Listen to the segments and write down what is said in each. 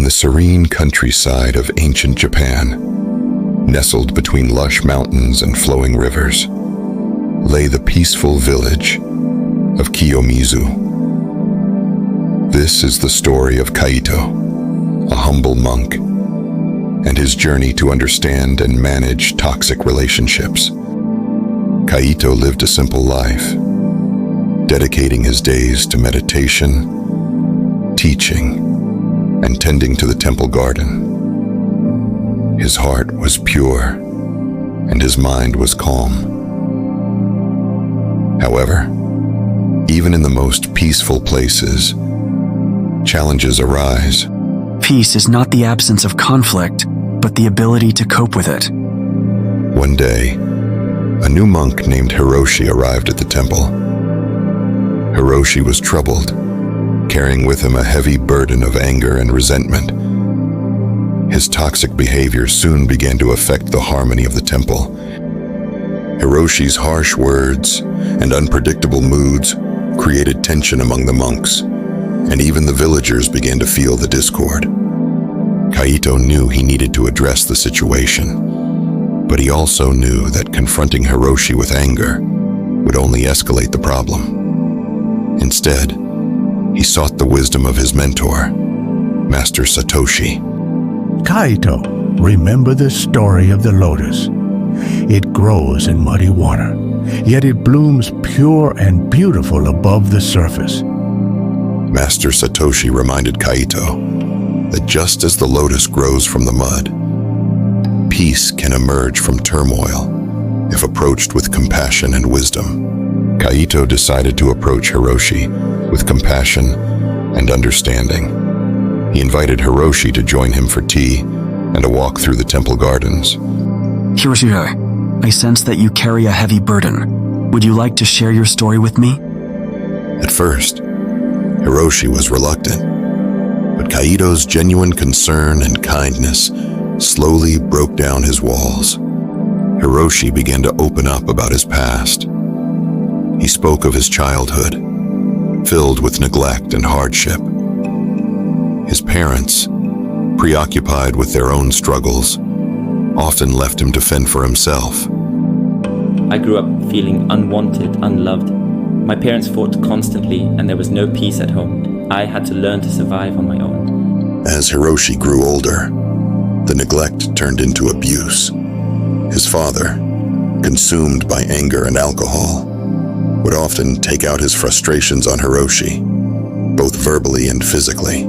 In the serene countryside of ancient Japan, nestled between lush mountains and flowing rivers, lay the peaceful village of Kiyomizu. This is the story of Kaito, a humble monk, and his journey to understand and manage toxic relationships. Kaito lived a simple life, dedicating his days to meditation, teaching, and tending to the temple garden. His heart was pure, and his mind was calm. However, even in the most peaceful places, challenges arise. Peace is not the absence of conflict, but the ability to cope with it. One day, a new monk named Hiroshi arrived at the temple. Hiroshi was troubled, carrying with him a heavy burden of anger and resentment. His toxic behavior soon began to affect the harmony of the temple. Hiroshi's harsh words and unpredictable moods created tension among the monks, and even the villagers began to feel the discord. Kaito knew he needed to address the situation, but he also knew that confronting Hiroshi with anger would only escalate the problem. Instead, he sought the wisdom of his mentor, Master Satoshi. Kaito, remember the story of the lotus. It grows in muddy water, yet it blooms pure and beautiful above the surface. Master Satoshi reminded Kaito that just as the lotus grows from the mud, peace can emerge from turmoil if approached with compassion and wisdom. Kaito decided to approach Hiroshi with compassion and understanding. He invited Hiroshi to join him for tea and a walk through the temple gardens. Hiroshi, I sense that you carry a heavy burden. Would you like to share your story with me? At first, Hiroshi was reluctant, but Kaito's genuine concern and kindness slowly broke down his walls. Hiroshi began to open up about his past. He spoke of his childhood, filled with neglect and hardship. His parents, preoccupied with their own struggles, often left him to fend for himself. I grew up feeling unwanted, unloved. My parents fought constantly, and there was no peace at home. I had to learn to survive on my own. As Hiroshi grew older, the neglect turned into abuse. His father, consumed by anger and alcohol, would often take out his frustrations on Hiroshi, both verbally and physically.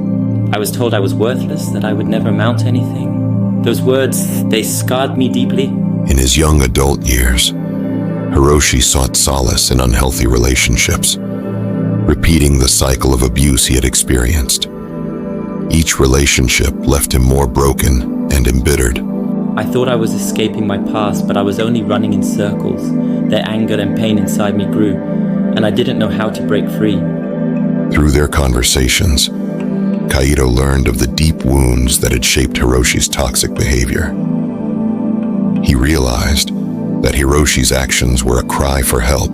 I was told I was worthless, that I would never amount to anything. Those words, they scarred me deeply. In his young adult years, Hiroshi sought solace in unhealthy relationships, repeating the cycle of abuse he had experienced. Each relationship left him more broken and embittered. I thought I was escaping my past, but I was only running in circles. Their anger and pain inside me grew, and I didn't know how to break free. Through their conversations, Kaito learned of the deep wounds that had shaped Hiroshi's toxic behavior. He realized that Hiroshi's actions were a cry for help,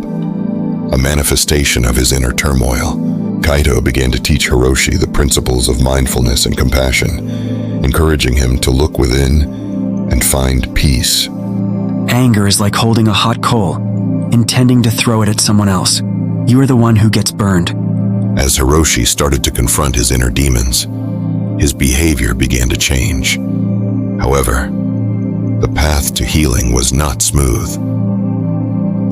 a manifestation of his inner turmoil. Kaito began to teach Hiroshi the principles of mindfulness and compassion, encouraging him to look within and find peace. Anger is like holding a hot coal, intending to throw it at someone else. You are the one who gets burned. As Hiroshi started to confront his inner demons, his behavior began to change. However, the path to healing was not smooth.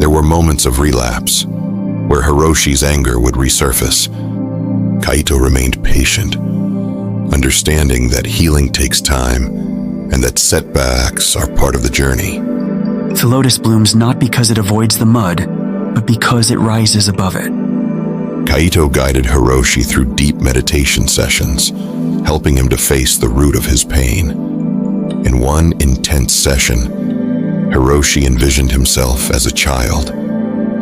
There were moments of relapse, where Hiroshi's anger would resurface. Kaito remained patient, understanding that healing takes time and that setbacks are part of the journey. The lotus blooms not because it avoids the mud, but because it rises above it. Kaito guided Hiroshi through deep meditation sessions, helping him to face the root of his pain. In one intense session, Hiroshi envisioned himself as a child,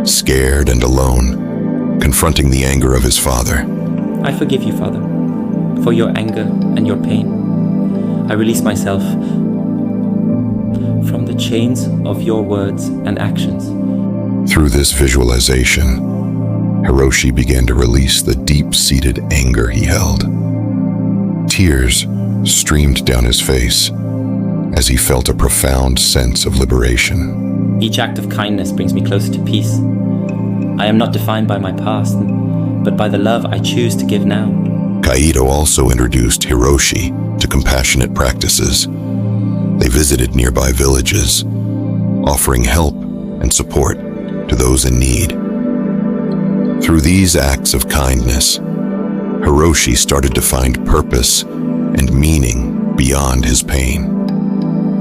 scared and alone, confronting the anger of his father. I forgive you, Father, for your anger and your pain. I release myself from the chains of your words and actions. Through this visualization, Hiroshi began to release the deep-seated anger he held. Tears streamed down his face as he felt a profound sense of liberation. Each act of kindness brings me closer to peace. I am not defined by my past, but by the love I choose to give now. Kaito also introduced Hiroshi to compassionate practices. They visited nearby villages, offering help and support to those in need. Through these acts of kindness, Hiroshi started to find purpose and meaning beyond his pain.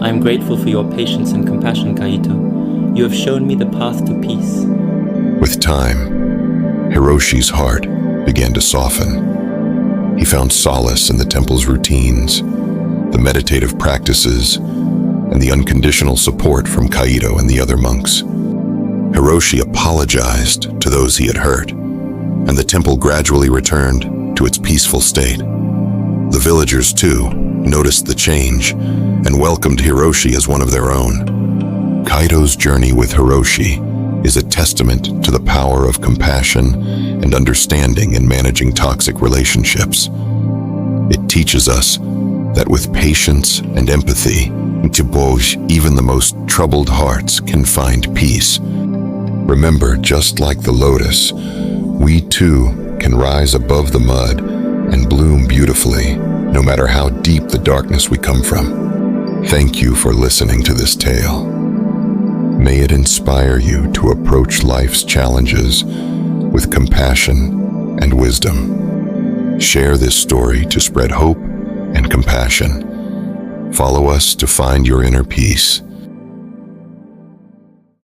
I am grateful for your patience and compassion, Kaito. You have shown me the path to peace. With time, Hiroshi's heart began to soften. He found solace in the temple's routines, the meditative practices, and the unconditional support from Kaito and the other monks. Hiroshi apologized to those he had hurt, and the temple gradually returned to its peaceful state. The villagers, too, noticed the change and welcomed Hiroshi as one of their own. Kaito's journey with Hiroshi is a testament to the power of compassion and understanding in managing toxic relationships. It teaches us that with patience and empathy, even the most troubled hearts can find peace. Remember, just like the lotus, we too can rise above the mud and bloom beautifully, no matter how deep the darkness we come from. Thank you for listening to this tale. May it inspire you to approach life's challenges with compassion and wisdom. Share this story to spread hope and compassion. Follow us to find your inner peace.